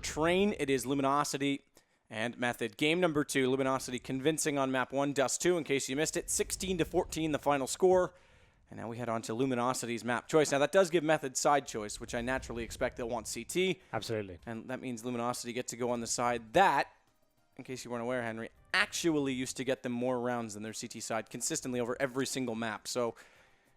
Train. It is Luminosity and Method. Game number 2, Luminosity convincing on map 1, Dust 2, in case you missed it. 16-14, the final score. And now we head on to Luminosity's map choice. Now, that does give Method side choice, which I naturally expect they'll want CT. Absolutely. And that means Luminosity get to go on the side that, in case you weren't aware, Henry, actually used to get them more rounds than their CT side consistently over every single map. So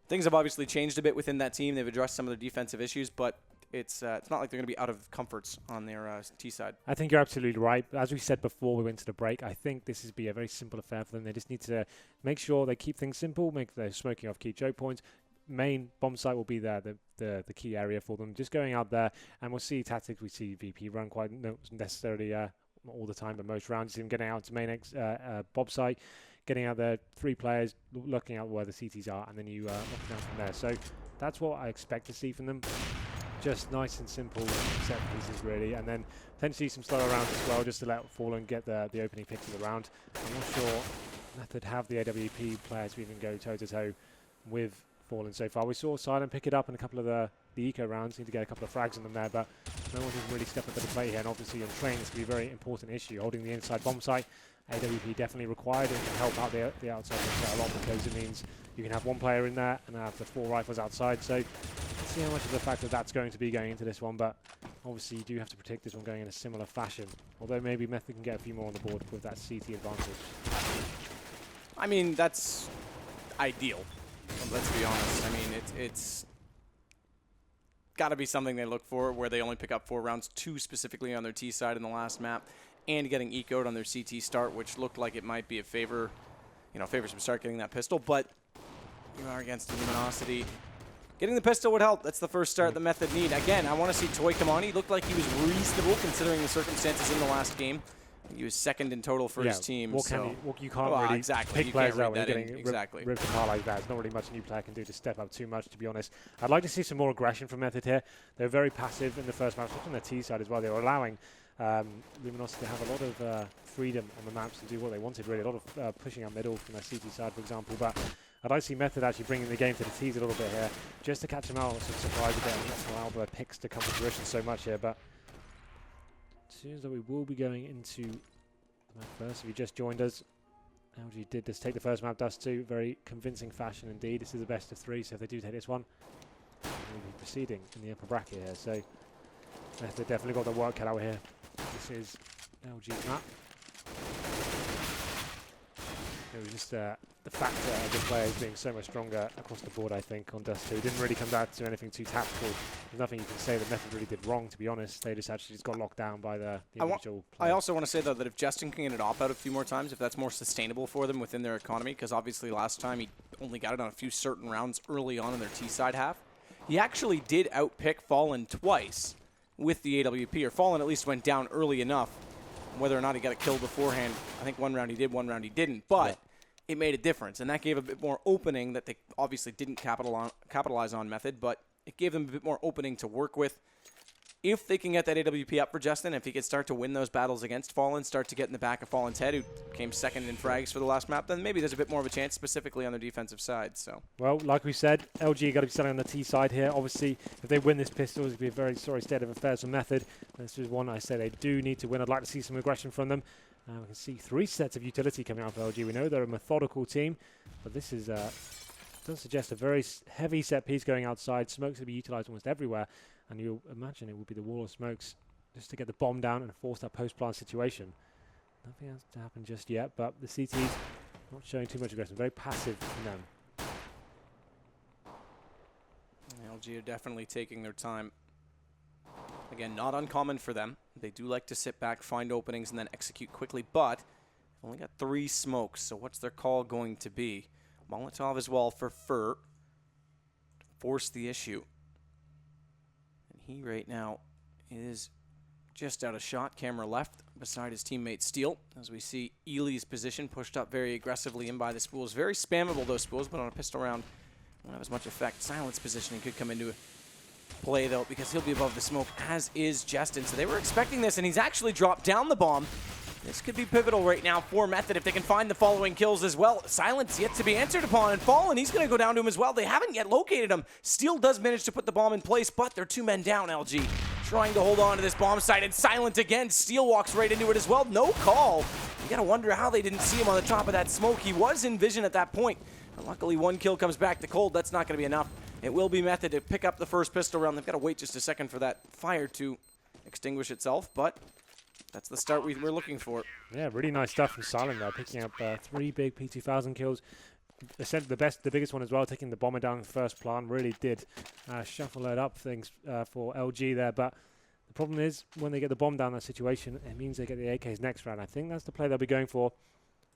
things have obviously changed a bit within that team. They've addressed some of their defensive issues, but it's not like they're going to be out of comforts on their T side. I think you're absolutely right. As we said before we went to the break, I think this is be a very simple affair for them. They just need to make sure they keep things simple, make their smoking off key choke points. Main bomb site will be there, the key area for them. Just going out there, and we'll see tactics. We see VP run quite necessarily not all the time, but most rounds. See them getting out to main bomb site, getting out there, 3 players, looking out where the CTs are, and then you knock it down from there. So that's what I expect to see from them. Just nice and simple set pieces, really, and then potentially some slower rounds as well, just to let Fallen get the opening pick of the round. I'm not sure Method have the AWP players to even go toe-to-toe with Fallen so far. We saw Silent pick it up in a couple of the eco rounds, need to get a couple of frags on them there, but no one can really step up to the plate here, and obviously on Train it's going to be a very important issue. Holding the inside bomb site, AWP definitely required, and can help out the outside a lot, because it means you can have 1 player in there and have the 4 rifles outside. So let's see how much of the fact that that's going to be going into this one, but obviously you do have to protect this one going in a similar fashion, although maybe Method can get a few more on the board with that CT advantage. I mean, that's ideal. Let's be honest. I mean, it's got to be something they look for, where they only pick up 4 rounds, 2 specifically on their T side in the last map, and getting ecoed on their CT start, which looked like it might be a favor, favors them start getting that pistol. But you are against Luminosity. Getting the pistol would help. That's the first start the Method need. Again, I want to see Toy come on. He looked like he was reasonable considering the circumstances in the last game. He was 2nd in total for his team. You can't really pick players out when you're getting ripped apart like that. There's not really much a new player can do to step up too much, to be honest. I'd like to see some more aggression from Method here. They're very passive in the first match, on their T side as well. They were allowing Luminosity to have a lot of freedom on the maps to do what they wanted, really. A lot of pushing out middle from their CT side, for example. But I'd like to see Method actually bringing the game to the T's a little bit here, just to catch them out, some surprise a bit, and not allow their picks to come to fruition so much here. But it seems that we will be going into the map first. If you just joined us, LG did just take the first map, Dust 2, very convincing fashion indeed. This is the best of 3, so if they do take this one, we'll be proceeding in the upper bracket here. So Method definitely got the work cut out here. This is LG's map. It was just the factor of the players being so much stronger across the board, I think, on Dust 2. It didn't really come down to anything too tactical. There's nothing you can say that Method really did wrong, to be honest. They just actually got locked down by the individual players. I also want to say, though, that if Justin can get it off out a few more times, if that's more sustainable for them within their economy, because obviously last time he only got it on a few certain rounds early on in their T-side half, he actually did outpick Fallen twice with the AWP, or Fallen at least went down early enough. Whether or not he got a kill beforehand, I think one round he did, one round he didn't, but it made a difference, and that gave a bit more opening that they obviously didn't capitalize on Method, but it gave them a bit more opening to work with. If they can get that AWP up for Justin, if he could start to win those battles against Fallen, start to get in the back of Fallen's head, who came 2nd in frags for the last map, then maybe there's a bit more of a chance, specifically on their defensive side. So, well, like we said, LG got to be starting on the T side here. Obviously, if they win this pistol, it's going to be a very sorry state of affairs for Method. This is one I say they do need to win. I'd like to see some aggression from them. We can see 3 sets of utility coming out of LG. We know they're a methodical team, but this is does suggest a very heavy set piece going outside. Smokes to be utilized almost everywhere, and you'll imagine it will be the wall of smokes just to get the bomb down and force that post-plant situation. Nothing else to happen just yet, but the CT's not showing too much aggression. Very passive in them. LG are definitely taking their time. Again, not uncommon for them. They do like to sit back, find openings, and then execute quickly, but they've only got 3 smokes, so what's their call going to be? Molotov as well for Fur to force the issue. And he right now is just out of shot. Camera left beside his teammate Steele, as we see Ely's position pushed up very aggressively in by the spools. Very spammable, those spools, but on a pistol round won't have as much effect. Silence positioning could come into play, though, because he'll be above the smoke, as is Justin. So they were expecting this, and he's actually dropped down the bomb. This could be pivotal right now for Method if they can find the following kills as well. Silence yet to be answered upon, and Fallen, he's going to go down to him as well. They haven't yet located him. Steel does manage to put the bomb in place, but they're 2 men down, LG. trying to hold on to this bomb site, and Silent again. Steel walks right into it as well. No call. You gotta wonder how they didn't see him on the top of that smoke. He was in vision at that point. But luckily, one kill comes back to Cold. That's not gonna be enough. It will be Method to pick up the first pistol round. They've got to wait just a second for that fire to extinguish itself, but that's the start we're looking for. Yeah, really nice stuff from Silent there, picking up 3 big P2000 kills. The biggest one as well, taking the bomber down in the first plant. Really did shuffle it up things for LG there, but the problem is when they get the bomb down in that situation, it means they get the AKs next round. I think that's the play they'll be going for.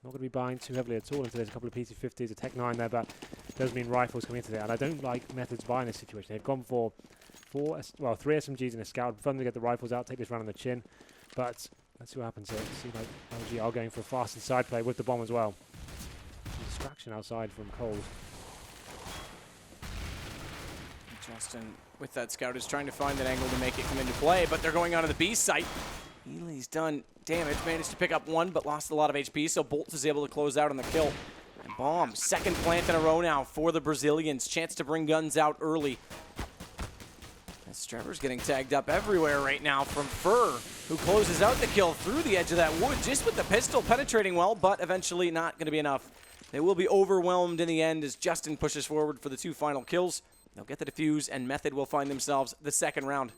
Not going to be buying too heavily at all into there's a couple of PT50s, a Tech 9 there, but it does mean rifles coming into there. And I don't like Methods buying this situation. They've gone for 3 SMGs and a scout. Fun to get the rifles out, take this round on the chin. But let's see what happens here. It seems like LG are going for a fast inside play with the bomb as well. Some distraction outside from Cold. Justin, with that scout, is trying to find that angle to make it come into play, but they're going onto the B site. Ely's done damage, managed to pick up one, but lost a lot of HP, so Bolt is able to close out on the kill. And bomb, second plant in a row now for the Brazilians. Chance to bring guns out early. As Trevor's getting tagged up everywhere right now from Fur, who closes out the kill through the edge of that wood, just with the pistol penetrating well, but eventually not going to be enough. They will be overwhelmed in the end as Justin pushes forward for the 2 final kills. They'll get the defuse, and Method will find themselves the second round.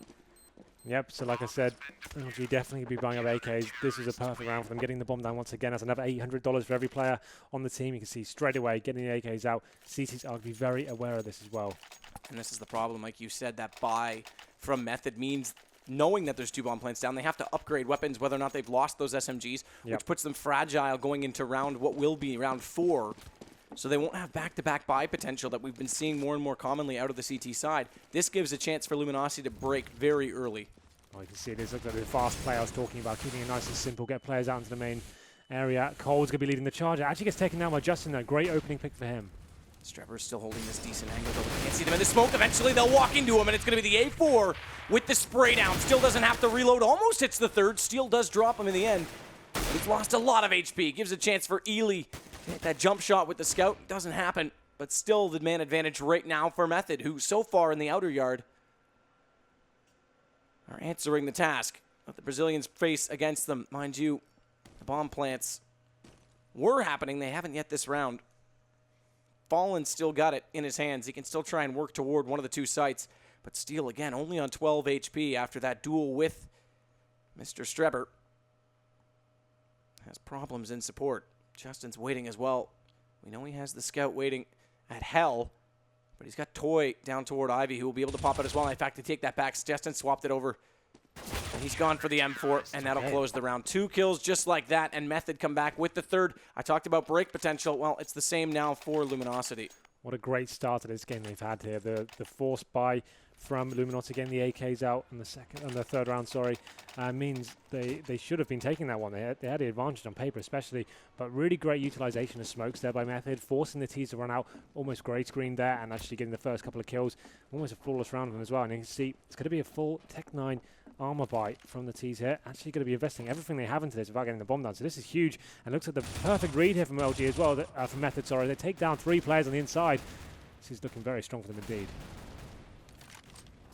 Yep, so like I said, LG definitely be buying up AKs. This is a perfect round for them. Getting the bomb down once again. That's another $800 for every player on the team. You can see straight away getting the AKs out. CTs are going to be very aware of this as well. And this is the problem, like you said, that buy from Method means knowing that there's 2 bomb plants down, they have to upgrade weapons, whether or not they've lost those SMGs, which puts them fragile going into what will be round 4. So they won't have back-to-back buy potential that we've been seeing more and more commonly out of the CT side. This gives a chance for Luminosity to break very early. Well, you can see this looks like the fast play I was talking about, keeping it nice and simple, get players out into the main area. Cole's going to be leading the charge. Actually gets taken down by Justin there. Great opening pick for him. Streber's still holding this decent angle, though. We can't see them in the smoke. Eventually, they'll walk into him, and it's going to be the A4 with the spray down. Still doesn't have to reload. Almost hits the third. Steel does drop him in the end. But he's lost a lot of HP. Gives a chance for Ely to hit that jump shot with the scout. Doesn't happen, but still the man advantage right now for Method, who so far in the outer yard are answering the task that the Brazilians face against them. Mind you, the bomb plants were happening. They haven't yet this round. Fallen still got it in his hands. He can still try and work toward one of the 2 sites. But Steel, again, only on 12 HP after that duel with Mr. Streber. Has problems in support. Justin's waiting as well. We know he has the scout waiting at Hell, but he's got Toy down toward Ivy, who will be able to pop it as well. In fact, to take that back, Justin swapped it over. And he's gone for the M4, and that'll close the round. 2 kills just like that, and Method come back with the third. I talked about break potential. Well, it's the same now for Luminosity. What a great start to this game they've had here. The forced buy from Luminosity getting the AKs out in the third round, means they should have been taking that one. They had the advantage on paper especially, but really great utilization of smokes there by Method, forcing the T's to run out, almost grey screen there, and actually getting the first couple of kills. Almost a flawless round of them as well. And you can see it's going to be a full Tech 9 armor buy from the T's here. Actually going to be investing everything they have into this without getting the bomb down. So this is huge, and looks like the perfect read here from LG as well, from Method, They take down 3 players on the inside. This is looking very strong for them indeed.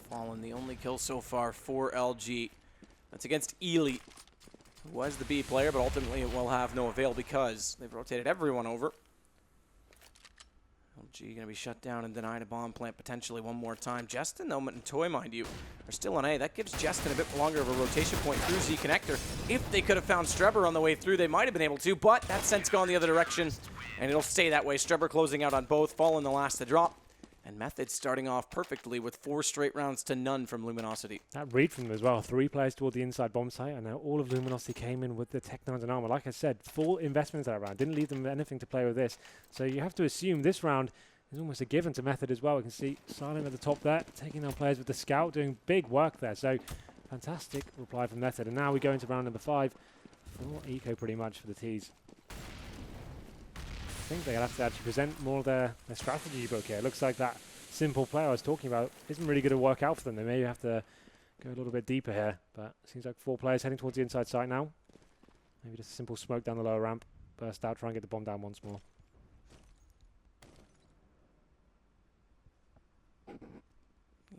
Fallen, the only kill so far for LG. That's against Ely, who was the B player, but ultimately it will have no avail because they've rotated everyone over. LG going to be shut down and denied a bomb plant potentially one more time. Justin, though, and Toy, mind you, are still on A. That gives Justin a bit longer of a rotation point through Z connector. If they could have found Streber on the way through, they might have been able to, but that scent's gone the other direction, and it'll stay that way. Streber closing out on both, Fallen the last to drop. And Method starting off perfectly with 4 straight rounds to none from Luminosity. That read from them as well. 3 players toward the inside bomb site, and now all of Luminosity came in with the Tech 9s and armor. Like I said, full investment into that round. Didn't leave them anything to play with this. So you have to assume this round is almost a given to Method as well. We can see Silent at the top there, taking down players with the scout, doing big work there. So fantastic reply from Method. And now we go into round number 5. Full eco pretty much for the T's. I think they'll have to actually present more of their strategy book here. It looks like that simple play I was talking about isn't really going to work out for them. They may have to go a little bit deeper here, but it seems like 4 players heading towards the inside site now. Maybe just a simple smoke down the lower ramp, burst out, try and get the bomb down once more.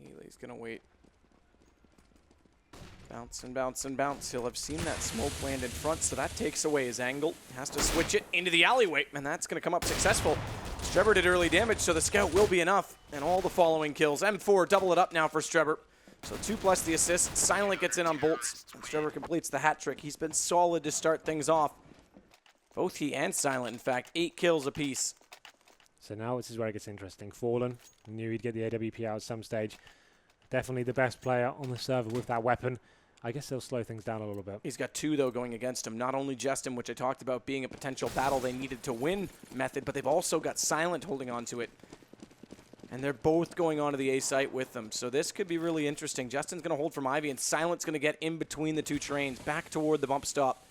Ely's going to wait Bounce and bounce and bounce. He'll have seen that smoke land in front, so that takes away his angle. Has to switch it into the alleyway, and that's going to come up successful. Strebber did early damage, so the scout will be enough. And all the following kills. M4 double it up now for Strebber. So 2 plus the assist. Silent gets in on bolts. And Strebber completes the hat trick. He's been solid to start things off. Both he and Silent, in fact, 8 kills apiece. So now this is where it gets interesting. Fallen, knew he'd get the AWP out at some stage. Definitely the best player on the server with that weapon. I guess they'll slow things down a little bit. He's got 2, though, going against him. Not only Justin, which I talked about being a potential battle they needed to win method, but they've also got Silent holding on to it. And they're both going onto the A site with them. So this could be really interesting. Justin's going to hold from Ivy, and Silent's going to get in between the 2 trains, back toward the bump stop.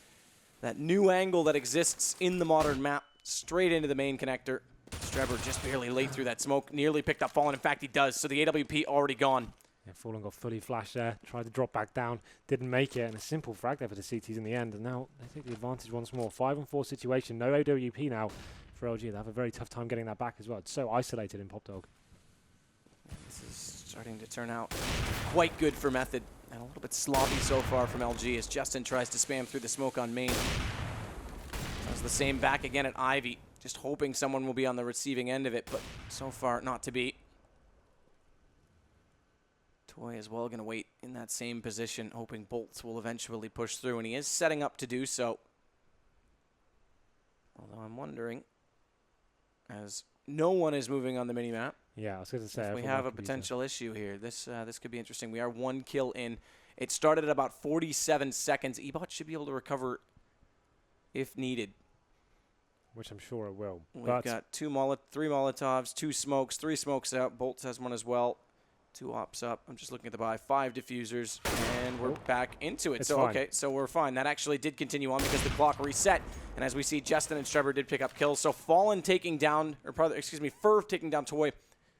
That new angle that exists in the modern map, straight into the main connector. Strebber just barely late through that smoke, nearly picked up Fallen. In fact, he does. So the AWP already gone. Yeah, Fallen got fully flashed there, tried to drop back down, didn't make it, and a simple frag there for the CTs in the end, and now they take the advantage once more. 5-on-4 situation, no AWP now for LG. They have a very tough time getting that back as well. It's so isolated in Pop Dog. This is starting to turn out quite good for Method, and a little bit sloppy so far from LG as Justin tries to spam through the smoke on main. Does the same back again at Ivy, just hoping someone will be on the receiving end of it, but so far not to be. Toy as well going to wait in that same position, hoping bolts will eventually push through, and he is setting up to do so. Although I'm wondering, as no one is moving on the mini-map, yeah, I was going to say, we have a potential issue here. This could be interesting. We are 1 kill in. It started at about 47 seconds. Ebot should be able to recover if needed. Which I'm sure it will. We've got 3 Molotovs, 2 smokes, 3 smokes out. Bolts has 1 as well. 2 ops up. I'm just looking at the buy. 5 diffusers, and we're back into it. So, okay, so we're fine. That actually did continue on because the clock reset. And as we see, Justin and Strebber did pick up kills. So Fallen taking down, or probably, excuse me, Furv taking down Toy.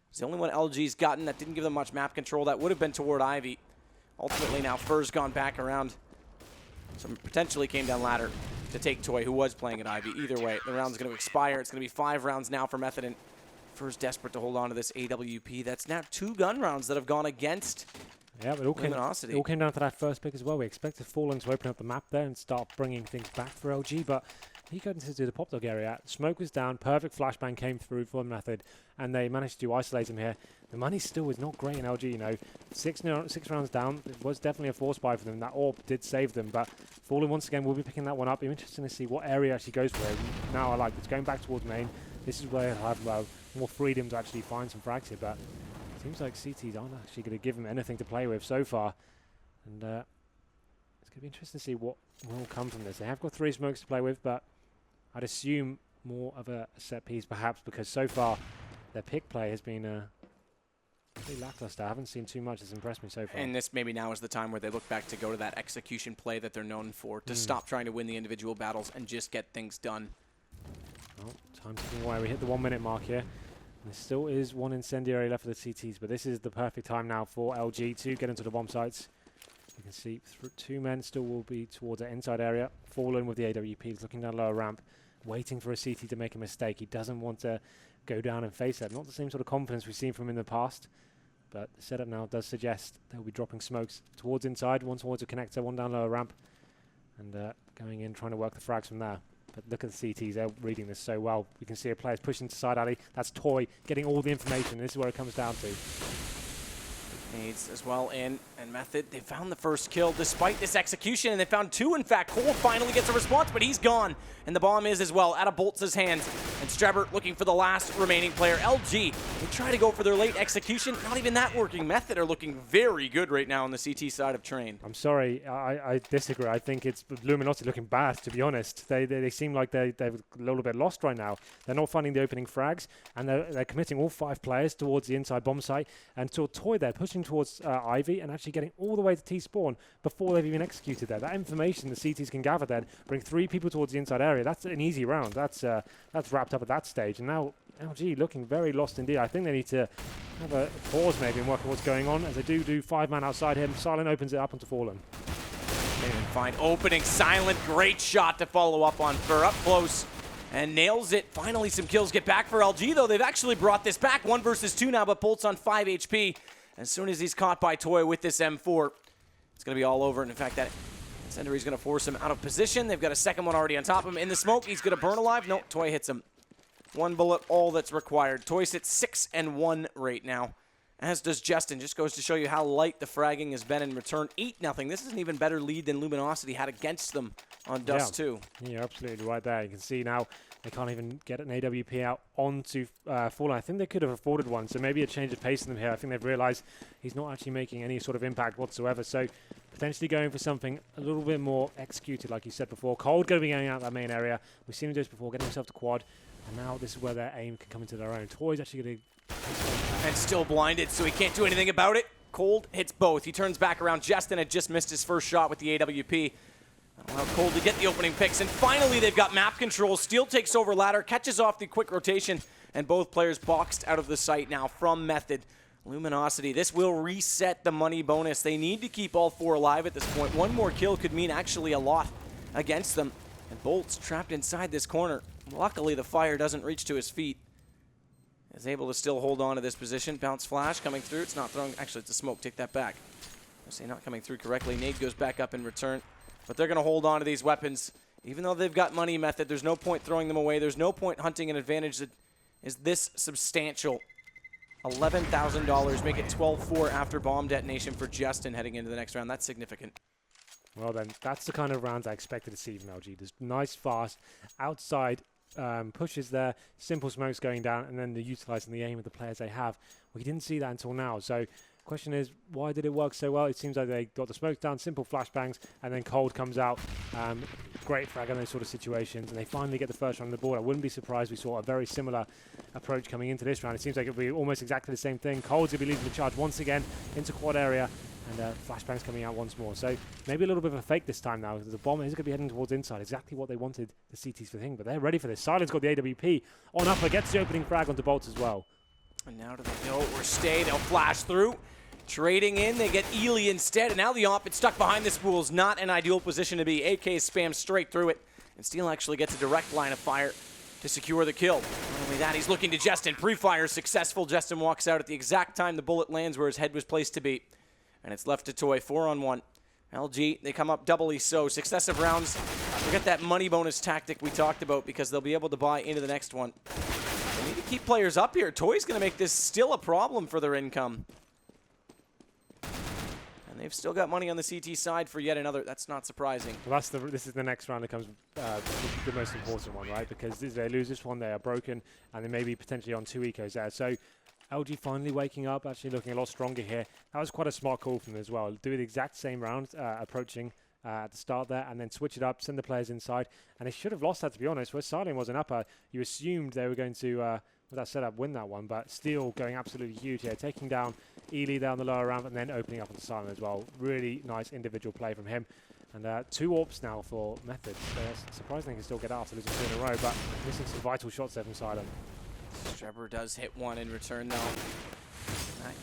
It's the only one LG's gotten that didn't give them much map control. That would have been toward Ivy. Ultimately now Fur's gone back around. So potentially came down ladder to take Toy, who was playing at Ivy. Either way, the round's going to expire. It's going to be 5 rounds now for Method, and Fur's desperate to hold on to this AWP. That's now 2 gun rounds that have gone against Luminosity. It all came down to that first pick as well. We expected Fallen to open up the map there and start bringing things back for LG, but he got into the Pop Dog area. Smoke was down, perfect flashbang came through for Method, and they managed to isolate him here. The money still is not great in LG, you know. 6 rounds down, it was definitely a force buy for them. That AWP did save them, but Fallen once again will be picking that one up. It'll be interesting to see what area actually goes for it. Now I like it's going back towards main. This is where he'll have more freedom to actually find some frags here, but it seems like CTs aren't actually going to give him anything to play with so far. And it's going to be interesting to see what will come from this. They have got 3 smokes to play with, but I'd assume more of a set piece perhaps, because so far their pick play has been pretty lackluster. I haven't seen too much that's impressed me so far. And this maybe now is the time where they look back to go to that execution play that they're known for, to stop trying to win the individual battles and just get things done. Well, time ticking away. We hit the 1 minute mark here. There still is 1 incendiary left for the CTs, but this is the perfect time now for LG to get into the bomb sites. You can see 2 men still will be towards the inside area. Fallen with the AWP, he's looking down lower ramp, waiting for a CT to make a mistake. He doesn't want to go down and face that. Not the same sort of confidence we've seen from him in the past, but the setup now does suggest they'll be dropping smokes towards inside, 1 towards a connector, 1 down lower ramp, and going in, trying to work the frags from there. But look at the CTs, they're reading this so well. We can see a player's pushing to side alley. That's Toy getting all the information. This is where it comes down to. Nades as well in, and Method, they found the first kill despite this execution, and they found 2, in fact. Cole finally gets a response, but he's gone, and the bomb is as well out of Bolts' hands. And Strebber looking for the last remaining player. LG, they try to go for their late execution, not even that working. Method are looking very good right now on the CT side of Train. I'm sorry, I disagree. I think it's Luminosity looking bad, to be honest. They seem like they're a little bit lost right now. They're not finding the opening frags, and they're committing all 5 players towards the inside bomb site, and so Toy there pushing towards Ivy and actually getting all the way to T-spawn before they've even executed there. That information the CTs can gather then, bring 3 people towards the inside area. That's an easy round. That's wrapped up at that stage. And now LG looking very lost indeed. I think they need to have a pause maybe and work out what's going on, as they do 5 man outside him. Silent opens it up onto Fallen. Can't even find opening. Silent, great shot to follow up on Fur, up close and nails it. Finally some kills get back for LG, though. They've actually brought this back. 1 versus 2 now, but Bolt's on 5 HP. As soon as he's caught by Toy with this M4, it's going to be all over. And in fact, that incendiary's going to force him out of position. They've got a second one already on top of him. In the smoke, he's going to burn alive. No, Toy hits him. One bullet, all that's required. Toy sits 6-1 right now, as does Justin. Just goes to show you how light the fragging has been in return. 8-0. This is an even better lead than Luminosity had against them on Dust 2. You're absolutely right there. You can see now they can't even get an AWP out onto Fallen. I think they could have afforded one, so maybe a change of pace in them here. I think they've realized he's not actually making any sort of impact whatsoever, so potentially going for something a little bit more executed, like you said before. Cold going to be going out that main area. We've seen him do this before, getting himself to quad, and now this is where their aim can come into their own. Toy's actually going to... And still blinded, so he can't do anything about it. Cold hits both. He turns back around. Justin had just missed his first shot with the AWP. Allow Cold to get the opening picks, and finally they've got map control. Steel takes over ladder, catches off the quick rotation, and both players boxed out of the site now from Method. Luminosity, this will reset the money bonus. They need to keep all 4 alive at this point. One more kill could mean actually a lot against them. And Bolt's trapped inside this corner. Luckily, the fire doesn't reach to his feet. Is able to still hold on to this position. Bounce flash coming through. It's not throwing. Actually, it's a smoke. Take that back. I say not coming through correctly. Nade goes back up in return. But they're going to hold on to these weapons. Even though they've got money Method, there's no point throwing them away. There's no point hunting an advantage that is this substantial. $11,000. Make it 12-4 after bomb detonation for Justin heading into the next round. That's significant. Well then, that's the kind of rounds I expected to see from LG. There's nice, fast, outside pushes there, simple smokes going down, and then they're utilizing the aim of the players they have. We didn't see that until now. So the question is, why did it work so well? It seems like they got the smokes down, simple flashbangs, and then Cold comes out. Great frag on those sort of situations, and they finally get the first round on the board. I wouldn't be surprised we saw a very similar approach coming into this round. It seems like it would be almost exactly the same thing. Cold's going to be leading the charge once again into quad area, and flashbangs coming out once more. So maybe a little bit of a fake this time now. The bomb is going to be heading towards inside, exactly what they wanted the CTs for the thing, but they're ready for this. Silence got the AWP on upper, gets the opening frag onto Bolts as well. And now do they go or stay? They'll flash through. Trading in, they get Ely instead, and now the Omp, it's stuck behind the spools. Not an ideal position to be. AK spams straight through it, and Steel actually gets a direct line of fire to secure the kill. Not only that, he's looking to Justin. Pre-fire successful. Justin walks out at the exact time the bullet lands where his head was placed to be. And it's left to Toy, 4-on-1. LG, they come up doubly so. Successive rounds. Forget that money bonus tactic we talked about because they'll be able to buy into the next one. They need to keep players up here. Toy's going to make this still a problem for their income. And they've still got money on the CT side for yet another. That's not surprising. Well, this is the next round that comes the most important one, right? Because if they lose this one, they are broken, and they may be potentially on 2 ecos there. So LG finally waking up, actually looking a lot stronger here. That was quite a smart call from them as well. Do the exact same round, approaching at the start there, and then switch it up, send the players inside. And they should have lost that, to be honest. Where Silent was an upper, you assumed they were going to, with that setup, win that one. But Steel going absolutely huge here, taking down Ely down the lower ramp and then opening up onto Silent as well. Really nice individual play from him. And 2 AWPs now for Method. Surprisingly, he can still get out after losing 2 in a row, but missing some vital shots there from Silent. Strebber does hit one in return, though. That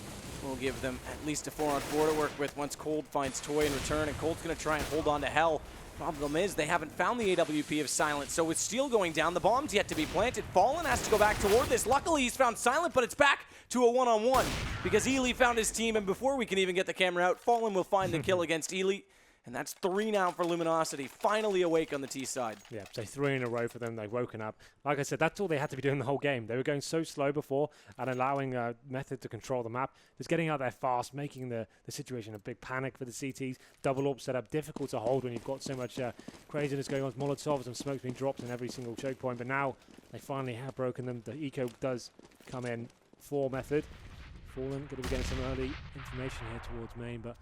will give them at least a 4-on-4 to work with once Cold finds Toy in return, and Cold's going to try and hold on to Hell. Problem is, they haven't found the AWP of Silent, so with Steel going down, the bomb's yet to be planted. Fallen has to go back toward this. Luckily, he's found Silent, but it's back to a 1-on-1 because Ely found his team, and before we can even get the camera out, Fallen will find the kill against Ely. And that's 3 now for Luminosity, finally awake on the T side. Yeah, so 3 in a row for them. They've woken up. Like I said, that's all they had to be doing the whole game. They were going so slow before and allowing Method to control the map. Just getting out there fast, making the situation a big panic for the CTs. Double AWP setup, difficult to hold when you've got so much craziness going on. Molotovs and smokes being dropped in every single choke point. But now they finally have broken them. The eco does come in for Method. Fallen going to be getting some early information here towards main, but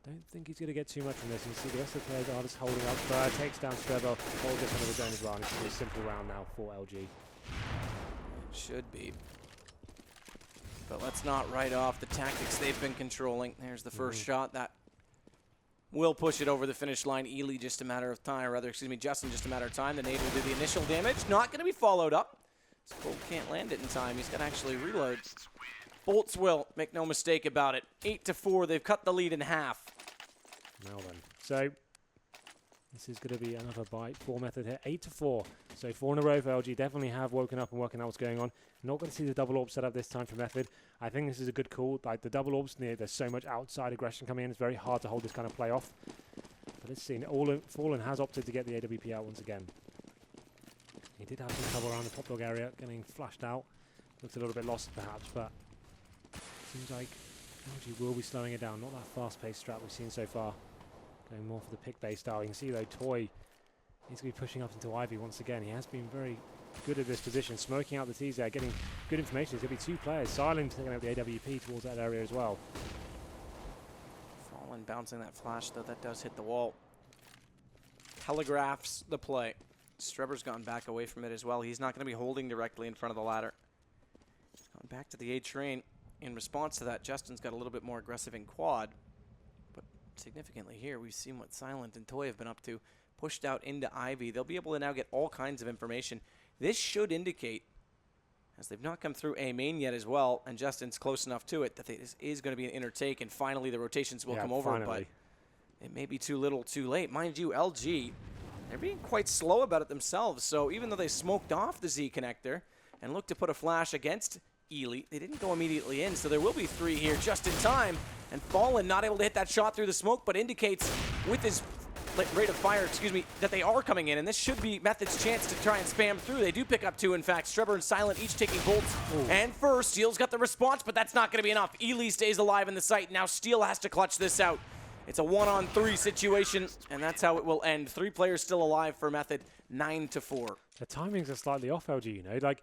don't think he's going to get too much from this. You see the rest of the players are just holding up. Takes down Strebber. Hold gets under the zone as well. And it's a simple round now for LG. It should be. But let's not write off the tactics they've been controlling. There's the first shot. That will push it over the finish line. Ely just a matter of time. Or rather, excuse me, Justin just a matter of time. The nade will do the initial damage. Not going to be followed up. So Colt can't land it in time. He's got to actually reload. Bolts will, make no mistake about it. 8-4, they've cut the lead in half. Now then. So, This is going to be another bite for Method here. 8-4. So 4 in a row for LG. Definitely have woken up and working out what's going on. Not going to see the double orb set up this time for Method. I think this is a good call. Like the double orbs, there's so much outside aggression coming in. It's very hard to hold this kind of play off. But let's see. Fallen has opted to get the AWP out once again. He did have some trouble around the top dog area, getting flashed out. Looks a little bit lost perhaps, but seems like LG will be slowing it down. Not that fast-paced strat we've seen so far. Going more for the pick-based style. You can see though, Toy needs to be pushing up into Ivy once again. He has been very good at this position, smoking out the T's there, getting good information. There's going to be 2 players. Silent taking out the AWP towards that area as well. Fallen bouncing that flash, though that does hit the wall. Telegraphs the play. Strebber's gone back away from it as well. He's not going to be holding directly in front of the ladder. Gone back to the A train. In response to that, Justin's got a little bit more aggressive in quad. But significantly here, we've seen what Silent and Toy have been up to. Pushed out into Ivy. They'll be able to now get all kinds of information. This should indicate, as they've not come through A main yet as well, and Justin's close enough to it, that this is going to be an inner take, and finally the rotations will come over. Finally. But it may be too little too late. Mind you, LG, they're being quite slow about it themselves. So even though they smoked off the Z connector and looked to put a flash against Ely, they didn't go immediately in. So there will be 3 here just in time. And Fallen not able to hit that shot through the smoke, but indicates with his rate of fire, that they are coming in. And this should be Method's chance to try and spam through. They do pick up 2, in fact. Strebber and Silent each taking bolts. Ooh. And first, Steel's got the response, but that's not going to be enough. Ely stays alive in the site. Now Steel has to clutch this out. It's a 1-on-3 situation, and that's how it will end. 3 players still alive for Method, 9-4. The timings are slightly off, LG, you know. Like,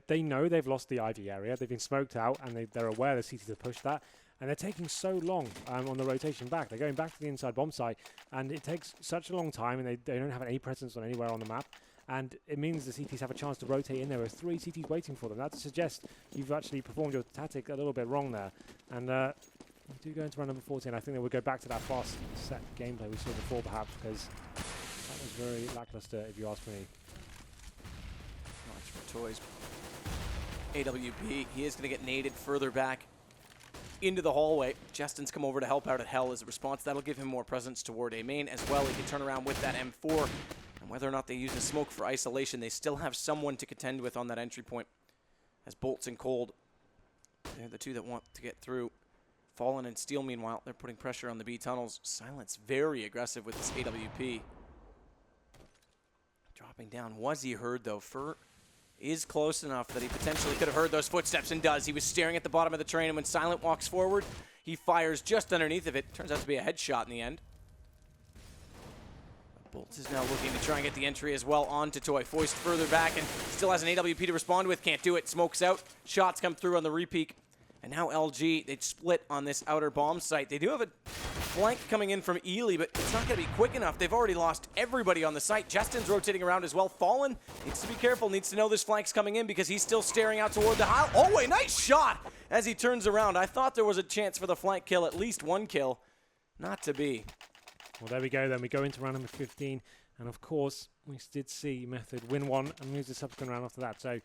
they know they've lost the Ivy area. They've been smoked out, and they're aware the CT to push that. And they're taking so long on the rotation back. They're going back to the inside bomb site, and it takes such a long time, and they don't have any presence on anywhere on the map. And it means the CTs have a chance to rotate in. There are 3 CTs waiting for them. That suggests you've actually performed your tactic a little bit wrong there. And we do go into round number 14. I think they would go back to that fast set gameplay we saw before, perhaps, because that was very lackluster, if you ask me. Watch for Toys. AWP, he is going to get naded further back into the hallway. Justin's come over to help out at Hell as a response. That'll give him more presence toward A main as well. He can turn around with that M4. And whether or not they use the smoke for isolation, they still have someone to contend with on that entry point. As Bolts and Cold, they're the 2 that want to get through. Fallen and Steel, meanwhile, they're putting pressure on the B tunnels. Silence very aggressive with this AWP. Dropping down. Was he heard, though? Fur is close enough that he potentially could have heard those footsteps, and does. He was staring at the bottom of the train, and when Silent walks forward, he fires just underneath of it. Turns out to be a headshot in the end. Bolts is now looking to try and get the entry as well onto Toy. Foist further back and still has an AWP to respond with. Can't do it. Smokes out. Shots come through on the repeat. And now LG, they'd split on this outer bomb site. They do have a flank coming in from Ely, but it's not going to be quick enough. They've already lost everybody on the site. Justin's rotating around as well. Fallen needs to be careful, needs to know this flank's coming in because he's still staring out toward the high. Oh, a nice shot as he turns around. I thought there was a chance for the flank kill, at least 1 kill. Not to be. Well, there we go then. We go into round number 15. And of course, we did see Method win 1 and lose the subsequent round after that. So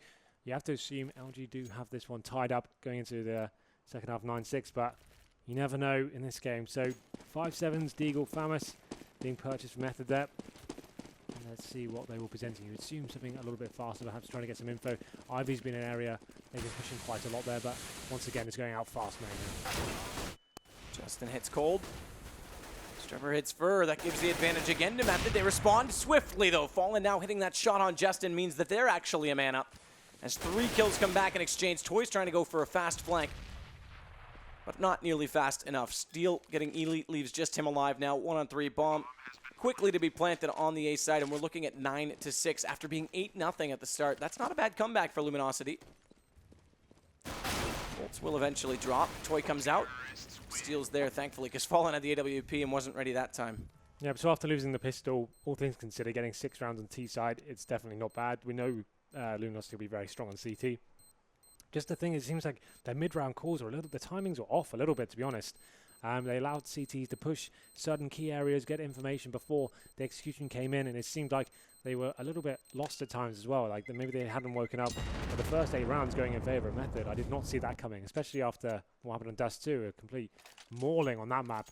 you have to assume LG do have this one tied up going into the second half 9-6, but you never know in this game. So 5-7s, Deagle, Famous being purchased from Method there. And let's see what they will present to you. Assume something a little bit faster, perhaps trying to get some info. Ivy's been an area they've been pushing quite a lot there, but once again, it's going out fast now. Justin hits Cold. Strebber hits Fur. That gives the advantage again to Method. They respond swiftly, though. Fallen now hitting that shot on Justin means that they're actually a man up. As 3 kills come back in exchange, Toy's trying to go for a fast flank, but not nearly fast enough. Steel getting Elite leaves just him alive now. 1-on-3 bomb quickly to be planted on the A side, and we're looking at 9-6 after being 8-0 at the start. That's not a bad comeback for Luminosity. Bolts will eventually drop. Toy comes out. Steel's there, thankfully, because Fallen had the AWP and wasn't ready that time. Yeah, but so after losing the pistol, all things considered, getting 6 rounds on T side, it's definitely not bad. We know Luminosity will be very strong on CT. Just the thing is, it seems like their mid-round calls are the timings were off a little bit, to be honest. They allowed CTs to push certain key areas, get information before the execution came in, and it seemed like they were a little bit lost at times as well. Like maybe they hadn't woken up. But the first 8 rounds going in favor of Method, I did not see that coming, especially after what happened on Dust 2, a complete mauling on that map.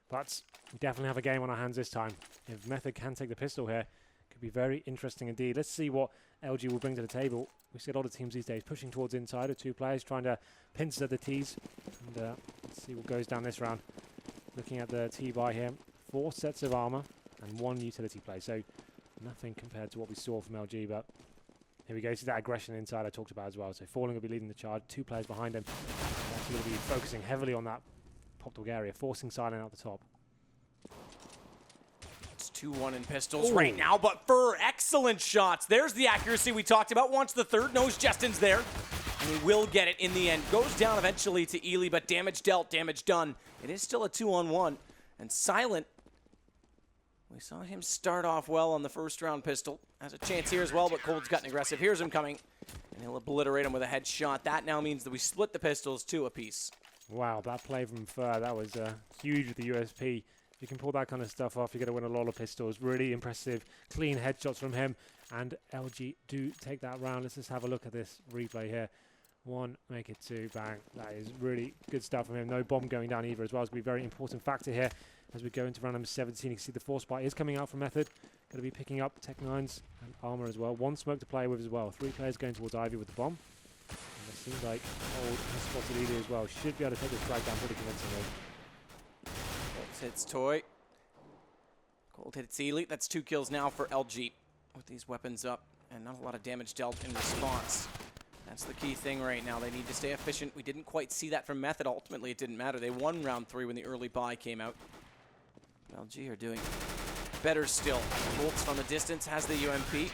But we definitely have a game on our hands this time. If Method can take the pistol here, it could be very interesting indeed. Let's see what LG will bring to the table. We see a lot of teams these days pushing towards inside of 2 players, trying to pinch at the Ts. And let's see what goes down this round. Looking at the T-buy here, 4 sets of armor and 1 utility play. So nothing compared to what we saw from LG, but here we go. See that aggression inside I talked about as well. So Falling will be leading the charge, 2 players behind him. Actually going to be focusing heavily on that pop dog area, forcing Silent out the top. It's 2-1 in pistols right now, but Fur, excellent shots. There's the accuracy we talked about. Wants the third, knows Justin's there, and he will get it in the end. Goes down eventually to Ely, but damage dealt, damage done. It is still a 2-on-1, and Silent, we saw him start off well on the first round pistol. Has a chance here as well, but Cold's gotten aggressive. Here's him coming, and he'll obliterate him with a headshot. That now means that we split the pistols 2 apiece. Wow, that play from Fur, that was huge with the USP. If you can pull that kind of stuff off, you're going to win a lot of pistols. Really impressive, clean headshots from him. And LG do take that round. Let's just have a look at this replay here. 1, make it 2, bang. That is really good stuff from him. No bomb going down either as well. It's going to be a very important factor here as we go into round number 17. You can see the force spike is coming out from Method. Going to be picking up Tech 9s and armor as well. 1 smoke to play with as well. 3 players going towards Ivy with the bomb. And it seems like Cold has spotted Ely as well. Should be able to take this drag down pretty convincingly. Cold hits Toy. Cold hits Ely. That's 2 kills now for LG with these weapons up and not a lot of damage dealt in response. That's the key thing right now. They need to stay efficient. We didn't quite see that from Method. Ultimately, it didn't matter. They won round 3 when the early buy came out. LG are doing better still. Bolts from a distance has the UMP.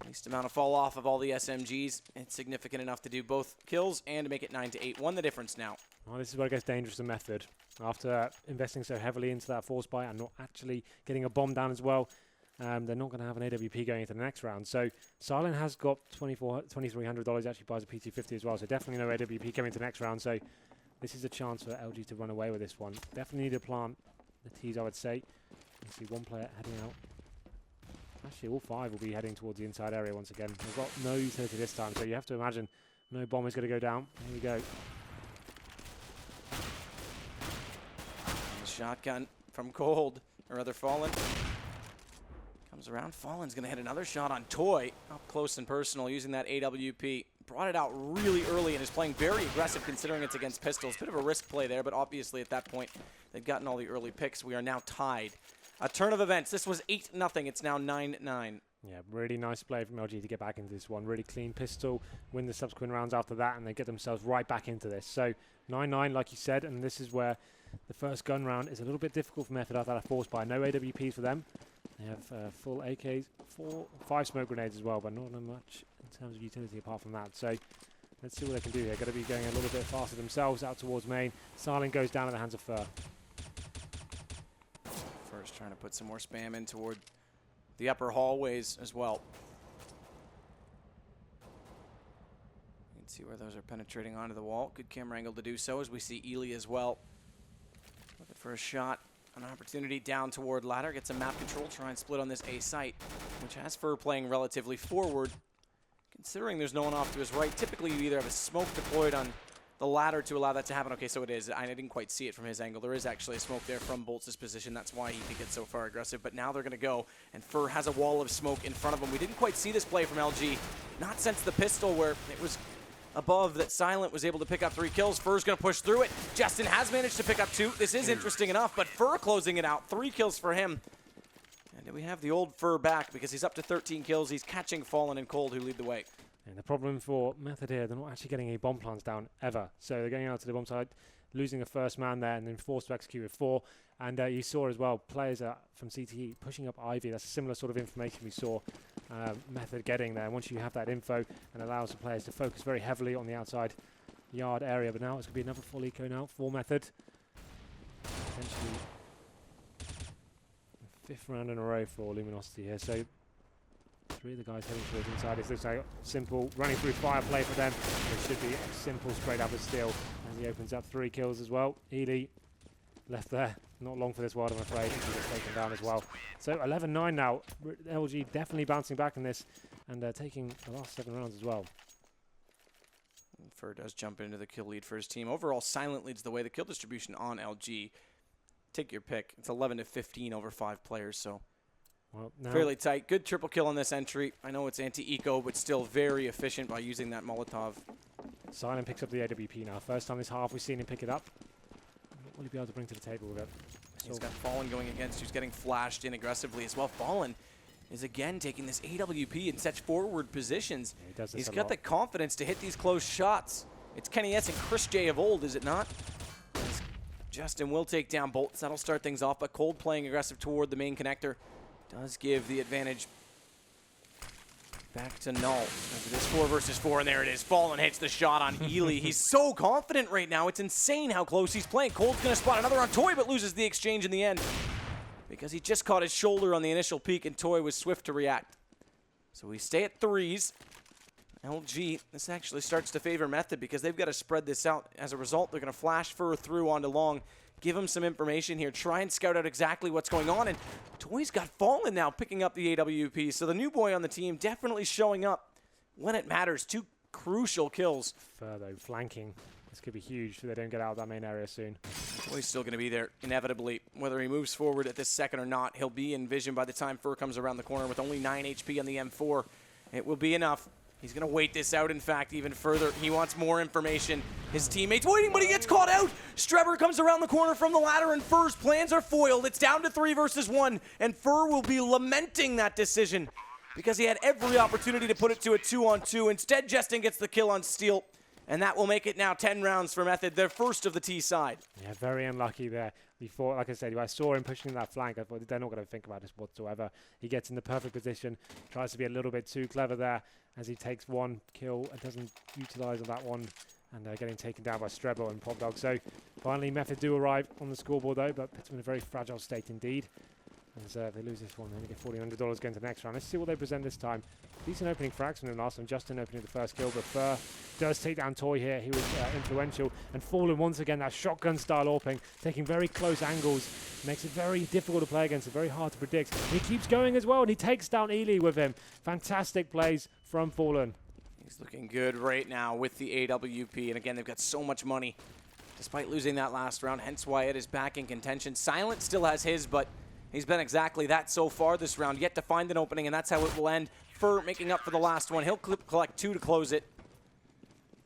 Least amount of fall off of all the SMGs. It's significant enough to do both kills and to make it 9-8. 1 the difference now. Well, this is where it gets dangerous to Method. After investing so heavily into that force buy and not actually getting a bomb down as well, they're not going to have an AWP going into the next round. So Silent has got $2,300, actually buys a PT50 as well. So definitely no AWP coming into the next round. So this is a chance for LG to run away with this one. Definitely need to plant the T's, I would say. You see 1 player heading out. Actually, all 5 will be heading towards the inside area once again. They've got no utility this time, so you have to imagine no bomb is going to go down. Here we go. The shotgun from Cold, or rather Fallen. Comes around. Fallen's going to hit another shot on Toy. Up close and personal using that AWP. Brought it out really early and is playing very aggressive considering it's against pistols. Bit of a risk play there, but obviously at that point they've gotten all the early picks. We are now tied. A turn of events. This was 8-0. It's now 9-9. Yeah, really nice play from LG to get back into this one. Really clean pistol. Win the subsequent rounds after that, and they get themselves right back into this. So 9-9, like you said, and this is where the first gun round is a little bit difficult for Method after that force buy. No AWPs for them. They have full AKs, 5 smoke grenades as well, but not much in terms of utility apart from that. So let's see what they can do here. Got to be going a little bit faster themselves out towards main. Silent goes down in the hands of Fur. First trying to put some more spam in toward the upper hallways as well. You can see where those are penetrating onto the wall. Good camera angle to do so as we see Ely as well. Looking for a shot. An opportunity down toward ladder. Gets a map control. Try and split on this A site, which has Fur playing relatively forward. Considering there's no one off to his right, typically you either have a smoke deployed on the ladder to allow that to happen. Okay, so it is. I didn't quite see it from his angle. There is actually a smoke there from Bolts' position. That's why he could get so far aggressive. But now they're going to go, and Fur has a wall of smoke in front of him. We didn't quite see this play from LG. Not since the pistol where it was above that Silent was able to pick up 3 kills. Fur's going to push through it. Justin has managed to pick up 2. This is interesting enough, but Fur closing it out. 3 kills for him. And we have the old Fur back because he's up to 13 kills. He's catching Fallen and Cold, who lead the way. And the problem for Method here, they're not actually getting any bomb plants down ever. So they're going out to the bomb side, losing the first man there, and then forced to execute with 4. And you saw as well players from CTE pushing up Ivy. That's a similar sort of information we saw Method getting there. Once you have that info, and allows the players to focus very heavily on the outside yard area. But now it's going to be another full eco now for Method. Potentially 5th round in a row for Luminosity here. So 3 of the guys heading towards inside. It looks like simple running through fire play for them. It should be simple straight up a steal. And he opens up 3 kills as well. Ely left there. Not long for this world, I'm afraid. He gets taken down as well. So 11-9 now. LG definitely bouncing back in this and taking the last 7 rounds as well. Fur does jump into the kill lead for his team. Overall, Silent leads the way. The kill distribution on LG take your pick. It's 11 to 15 over 5 players, so Well, now fairly tight. Good triple kill on this entry. I know it's anti-eco, but still very efficient by using that Molotov. Silent picks up the AWP now. First time this half we've seen him pick it up. What will he be able to bring to the table with it? He's got Fallen going against, who's getting flashed in aggressively as well. Fallen is again taking this AWP in such forward positions. Yeah, he does this He's a got lot. the confidence to hit these close shots. It's Kenny S and Chris J of old, is it not? Justin will take down Bolts. That'll start things off, but Cold playing aggressive toward the main connector does give the advantage back to Null. After this 4 versus 4, and there it is. Fallen hits the shot on Ely. He's so confident right now. It's insane how close he's playing. Cold's going to spot another on Toy, but loses the exchange in the end because he just caught his shoulder on the initial peek, and Toy was swift to react. So we stay at 3s. LG, this actually starts to favor Method because they've got to spread this out. As a result, they're going to flash Fur through onto Long, give him some information here, try and scout out exactly what's going on. And Toy's got Fallen now picking up the AWP. So the new boy on the team definitely showing up when it matters. 2 crucial kills. Further flanking. This could be huge if they don't get out of that main area soon. Toy's still going to be there, inevitably. Whether he moves forward at this second or not, he'll be in vision by the time Fur comes around the corner with only 9 HP on the M4. It will be enough. He's going to wait this out, in fact, even further. He wants more information. His teammates waiting, but he gets caught out. Strebber comes around the corner from the ladder, and Fur's plans are foiled. It's down to 3 versus 1, and Fur will be lamenting that decision because he had every opportunity to put it to a 2-on-2. Instead, Justin gets the kill on Steel, and that will make it now 10 rounds for Method, their first of the T side. Yeah, very unlucky there. Before, like I said, I saw him pushing that flank. I thought they're not going to think about this whatsoever. He gets in the perfect position, tries to be a little bit too clever there as he takes 1 kill and doesn't utilize on that one. And they're getting taken down by Strebbo and Pop Dog. So finally, Method do arrive on the scoreboard though, but puts them in a very fragile state indeed. As they lose this one, they only get $1,400 going to the next round. Let's see what they present this time. Decent opening frags from them last time. Justin opening the first kill, but Fur does take down Toy here. He was influential. And Fallen once again, that shotgun style AWPing, taking very close angles. Makes it very difficult to play against, very hard to predict. And he keeps going as well, and he takes down Ely with him. Fantastic plays from Fallen. He's looking good right now with the AWP, and again, they've got so much money despite losing that last round, hence why it is back in contention. Silent still has his, but he's been exactly that so far this round, yet to find an opening, and that's how it will end. Fur making up for the last one. He'll collect 2 to close it.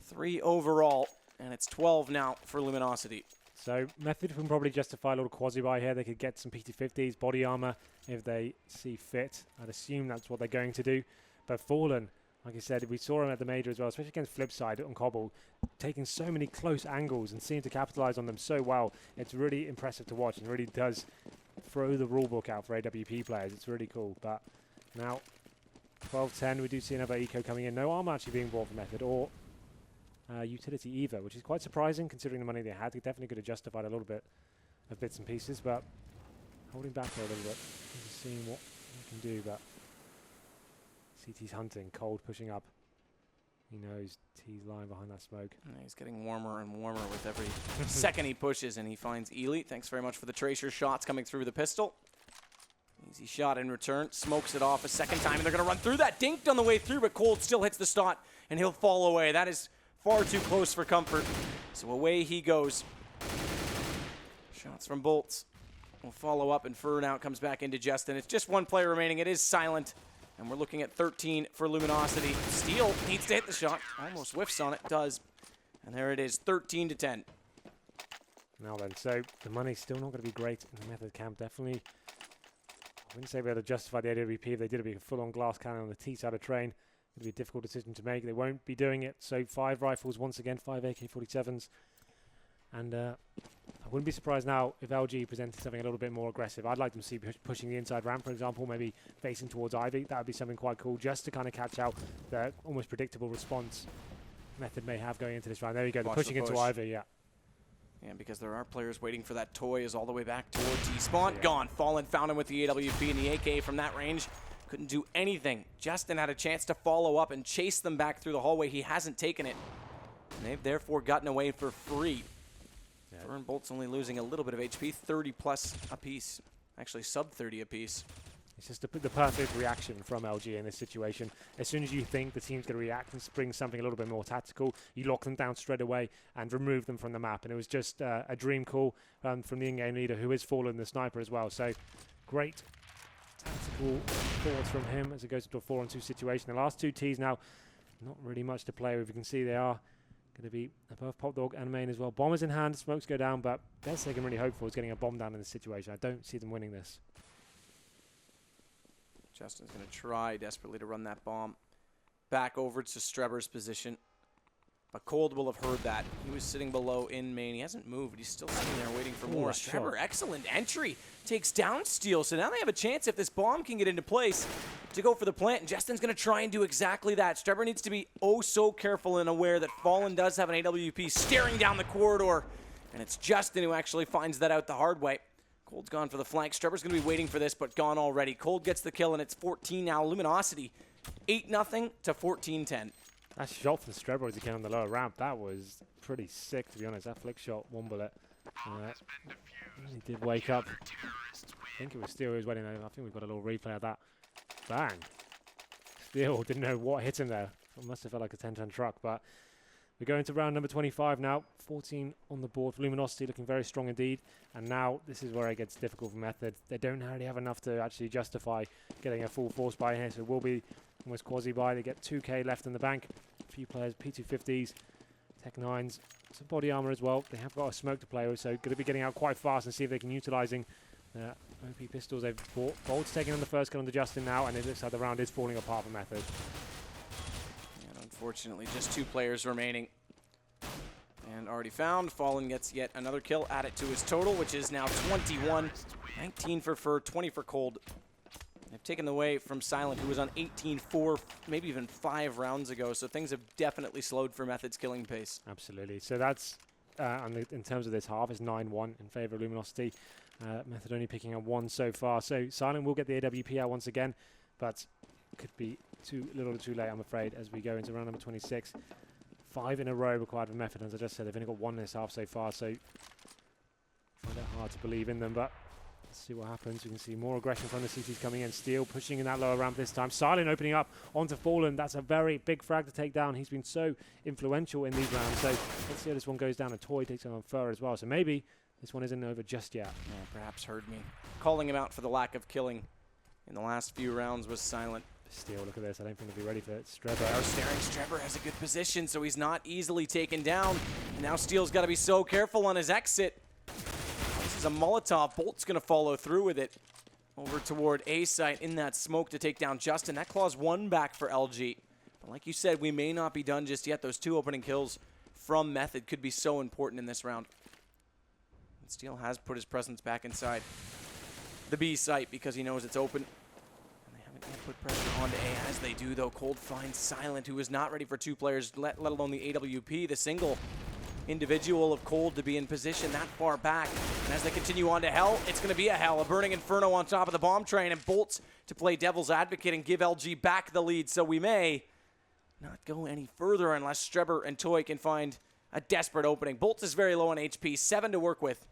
3 overall, and it's 12 now for Luminosity. So Method can probably justify a little quasi-buy here. They could get some PT-50s, body armor, if they see fit. I'd assume that's what they're going to do. But Fallen, like I said, we saw him at the major as well, especially against Flipside on Cobble, taking so many close angles and seeming to capitalize on them so well. It's really impressive to watch, and really does throw the rulebook out for AWP players. It's really cool. But now 12-10, we do see another eco coming in. No armor actually being bought for Method, or utility either, which is quite surprising considering the money they had. They definitely could have justified a little bit of bits and pieces, but holding back there a little bit. Just seeing what they can do, but CT's hunting, Cold pushing up. He knows T's lying behind that smoke. Yeah, he's getting warmer and warmer with every second he pushes, and he finds Ely. Thanks very much for the Tracer shots coming through the pistol. Easy shot in return, smokes it off a second time, and they're going to run through that. Dinked on the way through, but Cold still hits the stot, and he'll fall away. That is far too close for comfort. So away he goes. Shots from Bolts. Will follow up, and Fur now comes back into Justin. It's just 1 player remaining. It is Silent, and we're looking at 13 for Luminosity. Steel needs to hit the shot. Almost whiffs on it. Does. And there it is, 13-10. Now then, so the money's still not going to be great in the Method camp. Definitely, I wouldn't say we're able to justify the AWP if they did. It'd be a full-on glass cannon on the T side of train. It'd be a difficult decision to make. They won't be doing it. So 5 rifles once again, 5 AK-47s. And I wouldn't be surprised now if LG presented something a little bit more aggressive. I'd like them to see pushing the inside ramp, for example, maybe facing towards Ivy. That would be something quite cool, just to kind of catch out the almost predictable response Method may have going into this round. There you go, they're pushing into Ivy, yeah. Yeah, because there are players waiting for that. Toy is all the way back toward T-spawn. Yeah. Gone. Fallen found him with the AWP and the AK from that range. Couldn't do anything. Justin had a chance to follow up and chase them back through the hallway. He hasn't taken it. And they've therefore gotten away for free. Yeah. Fur and Bolt's only losing a little bit of HP, 30 plus apiece. Actually, sub 30 apiece. It's just the perfect reaction from LG in this situation. As soon as you think the team's going to react and bring something a little bit more tactical, you lock them down straight away and remove them from the map. And it was just a dream call from the in-game leader, who is Fallen, the sniper as well. So great tactical thoughts from him as it goes into a 4-on-2 situation. The last two Ts now, not really much to play with. You can see they are going to be above Pop Dog and Main as well. Bombers in hand, smokes go down, but best they can really hope for is getting a bomb down in this situation. I don't see them winning this. Justin's going to try desperately to run that bomb back over to Strebber's position. But Cold will have heard that. He was sitting below in main. He hasn't moved. He's still sitting there waiting for more. Strebber, excellent entry. Takes down Steel. So now they have a chance, if this bomb can get into place, to go for the plant. And Justin's going to try and do exactly that. Strebber needs to be oh so careful and aware that Fallen does have an AWP staring down the corridor. And it's Justin who actually finds that out the hard way. Cold's gone for the flank. Strebber's going to be waiting for this, but gone already. Cold gets the kill, and it's 14 now. Luminosity, 8-0 to 14-10. That shot from Strebber as he came on the lower ramp, that was pretty sick, to be honest. That flick shot, one bullet. He did wake up. I think it was Steel who was waiting there. I think we've got a little replay of that. Bang. Steel didn't know what hit him there. It must have felt like a 10-ton truck, but we're going to round number 25 now. 14 on the board for Luminosity, looking very strong indeed. And now this is where it gets difficult for Method. They don't really have enough to actually justify getting a full force buy here, so it will be almost quasi-buy. They get 2k left in the bank. A few players, P250s, Tech 9s, some body armor as well. They have got a smoke to play with, so going to be getting out quite fast and see if they can utilizing OP pistols they've bought. Bolt's taking on the first kill on the Justin now, and it looks like the round is falling apart for Method. And unfortunately, just 2 players remaining. And already found. Fallen gets yet another kill, add it to his total, which is now 21. 19 for Fur, 20 for Cold. They've taken away from Silent, who was on 18-4, maybe even 5 rounds ago, so things have definitely slowed for Method's killing pace. Absolutely. So that's, in terms of this half, is 9-1 in favor of Luminosity. Method only picking up 1 so far. So Silent will get the AWP out once again, but could be too little or too late, I'm afraid, as we go into round number 26. 5 in a row required for Method. As I just said, they've only got 1 in this half so far, so find it hard to believe in them, but let's see what happens. You can see more aggression from the CTs coming in. Steel pushing in that lower ramp this time. Silent opening up onto Fallen. That's a very big frag to take down. He's been so influential in these rounds, so let's see how this one goes down. And Toy takes on Fur as well, so maybe this one isn't over just yet. Yeah, perhaps heard me. Calling him out for the lack of killing in the last few rounds was Silent. Steel, look at this. I don't think they'll be ready for it. Strebber. They are staring. Strebber has a good position, so he's not easily taken down. And now Steel's got to be so careful on his exit. This is a Molotov. Bolt's going to follow through with it. Over toward A site in that smoke to take down Justin. That claws 1 back for LG. But like you said, we may not be done just yet. Those 2 opening kills from Method could be so important in this round. And Steel has put his presence back inside the B site because he knows it's open. Can't put pressure onto A as they do, though. Cold finds Silent, who is not ready for 2 players, let alone the AWP, the single individual of Cold to be in position that far back. And as they continue on to Hell, it's going to be a Hell. A burning Inferno on top of the bomb train, and Bolts to play devil's advocate and give LG back the lead. So we may not go any further unless Strebber and Toy can find a desperate opening. Bolts is very low on HP, 7 to work with.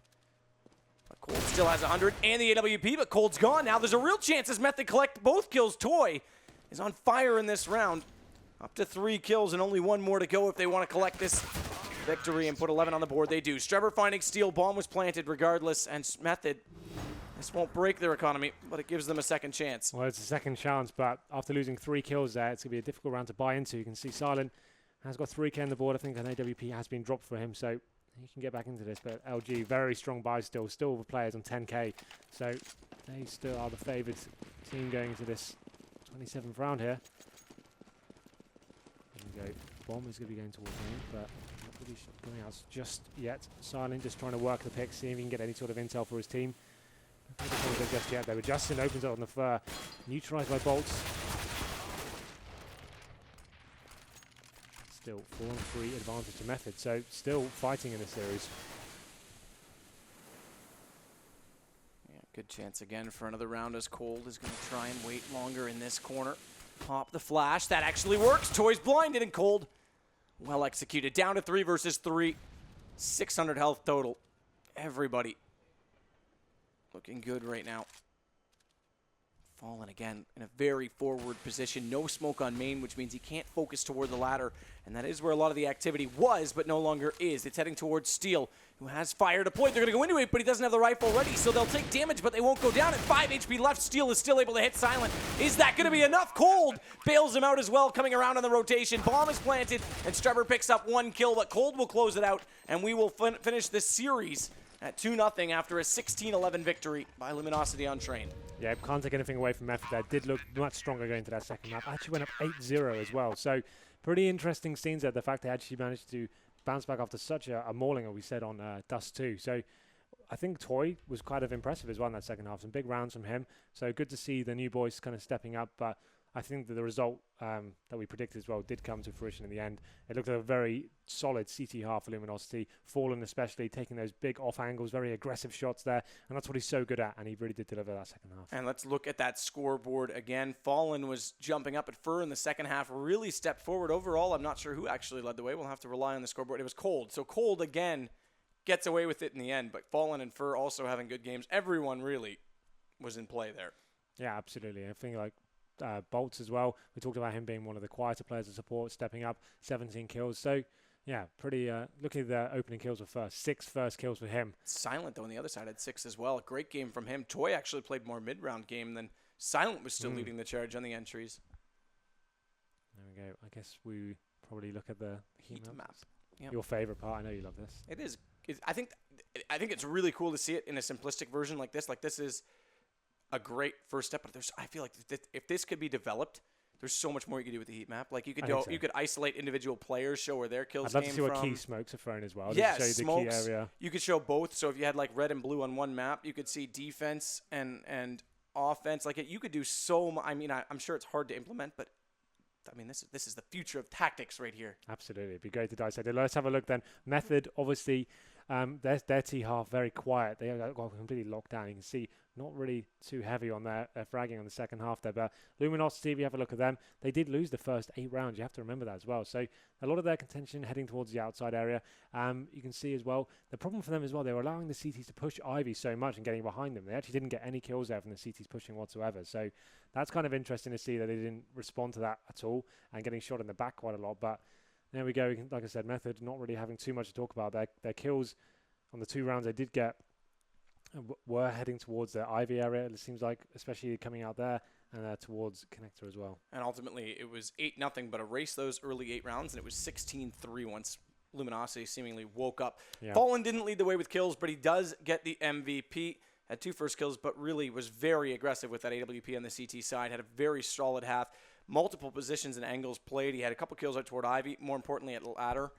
Cold still has 100 and the AWP, but Cold's gone. Now there's a real chance as Method collect both kills. Toy is on fire in this round. Up to 3 kills and only 1 more to go if they want to collect this victory and put 11 on the board. They do. Strebber finding Steel. Bomb was planted regardless, and Method, this won't break their economy, but it gives them a second chance. Well, it's a second chance, but after losing 3 kills there, it's going to be a difficult round to buy into. You can see Silent has got 3k on the board. I think an AWP has been dropped for him, so he can get back into this, but LG, very strong buy still with players on 10k, so they still are the favoured team going into this 27th round here. There we go. Bomb is going to be going towards me, but not really going out just yet. Silent just trying to work the pick, see if he can get any sort of intel for his team. Not just yet, though. Justin opens it on the Fur, neutralised by Bolts. Still 4-3 advantage to Method, so still fighting in this series. Yeah, good chance again for another round as Cold is going to try and wait longer in this corner. Pop the flash, that actually works. Toy's blinded and Cold. Well executed, down to 3 versus 3. 600 health total. Everybody looking good right now. Fallen again in a very forward position. No smoke on main, which means he can't focus toward the ladder. And that is where a lot of the activity was, but no longer is. It's heading towards Steel, who has fire deployed. They're going to go into it, but he doesn't have the rifle ready, so they'll take damage, but they won't go down. At 5 HP left, Steel is still able to hit Silent. Is that going to be enough? Cold bails him out as well, coming around on the rotation. Bomb is planted, and Strebber picks up 1 kill, but Cold will close it out, and we will finish this series at 2-0 after a 16-11 victory by Luminosity on Train. Yeah, can't take anything away from Method there. Did look much stronger going into that second map. Actually went up 8-0 as well. So pretty interesting scenes there. The fact they actually managed to bounce back after such a mauling, as we said on Dust 2. So I think Toy was kind of impressive as well in that second half. Some big rounds from him. So good to see the new boys kind of stepping up. But I think that the result that we predicted as well did come to fruition in the end. It looked like a very solid CT half for Luminosity. Fallen especially, taking those big off angles, very aggressive shots there. And that's what he's so good at, and he really did deliver that second half. And let's look at that scoreboard again. Fallen was jumping up at Fur in the second half, really stepped forward. Overall, I'm not sure who actually led the way. We'll have to rely on the scoreboard. It was Cold. So Cold, again, gets away with it in the end. But Fallen and Fur also having good games. Everyone really was in play there. Yeah, absolutely. I think like Bolts as well. We talked about him being one of the quieter players of support, stepping up, 17 kills. So, yeah, pretty, looking at the opening kills were first. 6 first kills for him. Silent, though, on the other side had 6 as well. A great game from him. Toy actually played more mid-round game than Silent was still leading the charge on the entries. There we go. I guess we probably look at the heat map. Yep. Your favorite part. I know you love this. It is. I think it's really cool to see it in a simplistic version like this. Like, this is a great first step, but I feel like if this could be developed, there's so much more you could do with the heat map. Like, you could isolate individual players, show where their kills came from. I'd love to see what key smokes are thrown as well. Yeah, show you smokes. The key area. You could show both. So if you had like red and blue on one map, you could see defense and offense. Like, you could do so much. I mean, I'm sure it's hard to implement, but I mean, this is the future of tactics right here. Absolutely, it'd be great to dissect it. Let's have a look then. Method, obviously, their T half very quiet. They got completely locked down. You can see not really too heavy on their fragging on the second half there. But Luminosity, if you have a look at them, they did lose the first 8 rounds. You have to remember that as well. So a lot of their contention heading towards the outside area. You can see as well, the problem for them as well, they were allowing the CTs to push Ivy so much and getting behind them. They actually didn't get any kills there from the CTs pushing whatsoever. So that's kind of interesting to see that they didn't respond to that at all and getting shot in the back quite a lot. But there we go. Like I said, Method not really having too much to talk about. Their kills on the 2 rounds they did get were heading towards the Ivy area, it seems like, especially coming out there and towards Connector as well. And ultimately, it was 8-0, but erased those early 8 rounds, and it was 16-3 once Luminosity seemingly woke up. Yeah. Fallen didn't lead the way with kills, but he does get the MVP. Had 2 first kills, but really was very aggressive with that AWP on the CT side. Had a very solid half. Multiple positions and angles played. He had a couple kills out toward Ivy, more importantly at ladder.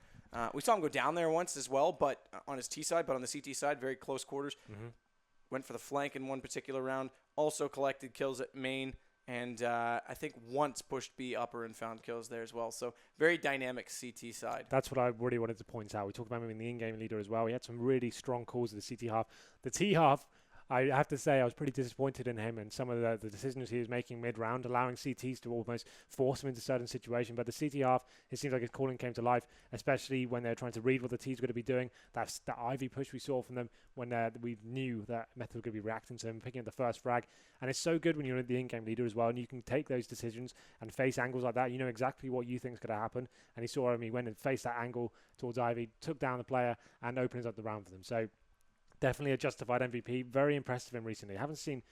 We saw him go down there once as well, but on his T side, but on the CT side, very close quarters. Went for the flank in one particular round. Also collected kills at main, and I think once pushed B upper and found kills there as well. So very dynamic CT side. That's what I really wanted to point out. We talked about him in the in-game leader as well. He had some really strong calls at the CT half. The T half, I have to say, I was pretty disappointed in him and some of the decisions he was making mid-round, allowing CTs to almost force him into certain situations. But the CT half, it seems like his calling came to life, especially when they're trying to read what the T's going to be doing. That's the Ivy push we saw from them when we knew that Method was going to be reacting to him, picking up the first frag. And it's so good when you're the in-game leader as well, and you can take those decisions and face angles like that. You know exactly what you think is going to happen. And he saw him, he went and faced that angle towards Ivy, took down the player, and opens up the round for them. So definitely a justified MVP. Very impressed with him recently. I haven't seen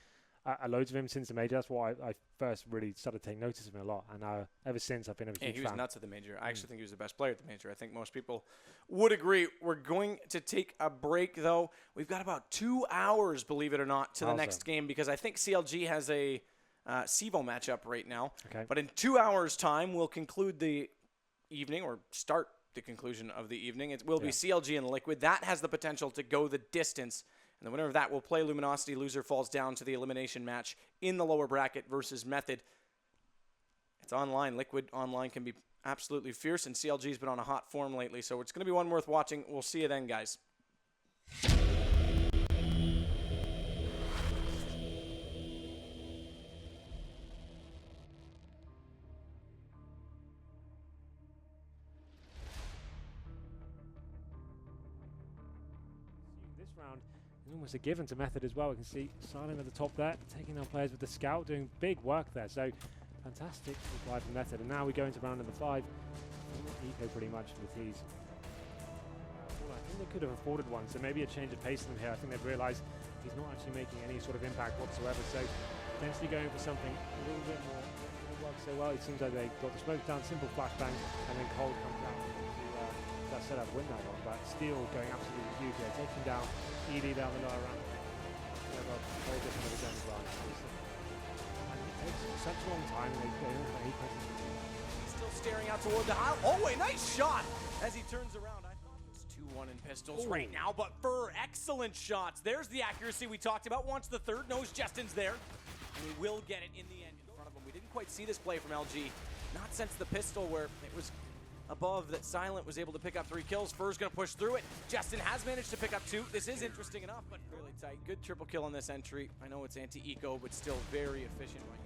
loads of him since the major. That's why I first really started taking notice of him a lot. And ever since, I've been a huge fan. He was nuts at the major. I actually think he was the best player at the major. I think most people would agree. We're going to take a break, though. We've got about 2 hours, believe it or not, to the next game, because I think CLG has a CEVO matchup right now. Okay. But in 2 hours' time, we'll conclude the evening, or start the conclusion of the evening. It will be CLG and Liquid. That has the potential to go the distance, and the winner of that will play Luminosity. Loser falls down to the elimination match in the lower bracket versus Method. It's online. Liquid online can be absolutely fierce, and CLG's been on a hot form lately, so it's going to be one worth watching. We'll see you then, guys. This round almost a given to Method as well. We can see Silent at the top there, taking down players with the Scout, doing big work there. So fantastic reply from Method. And now we go into round number 5. Eco pretty much for the T's. Well, I think they could have afforded one, so maybe a change of pace in them here. I think they've realised he's not actually making any sort of impact whatsoever. So potentially going for something a little bit more. It works so well. It seems like they got the smoke down, simple flashbang, and then Cold comes out to that setup, win that one. But Steel going absolutely huge here, taking down ED down the lower ramp. Very different with the gun as well. And it takes such a long time, and they don't have any presence. Still staring out toward the aisle. Oh, a nice shot as he turns around. It's 2-1 in pistols right now, but Fur, excellent shots. There's the accuracy we talked about. Wants the third, knows Justin's there, and he will get it in the end in front of him. We didn't quite see this play from LG, not since the pistol where it was above that Silent was able to pick up 3 kills. Fur's going to push through it. Justin has managed to pick up 2. This is interesting enough, but really tight. Good triple kill on this entry. I know it's anti-eco, but still very efficient right now.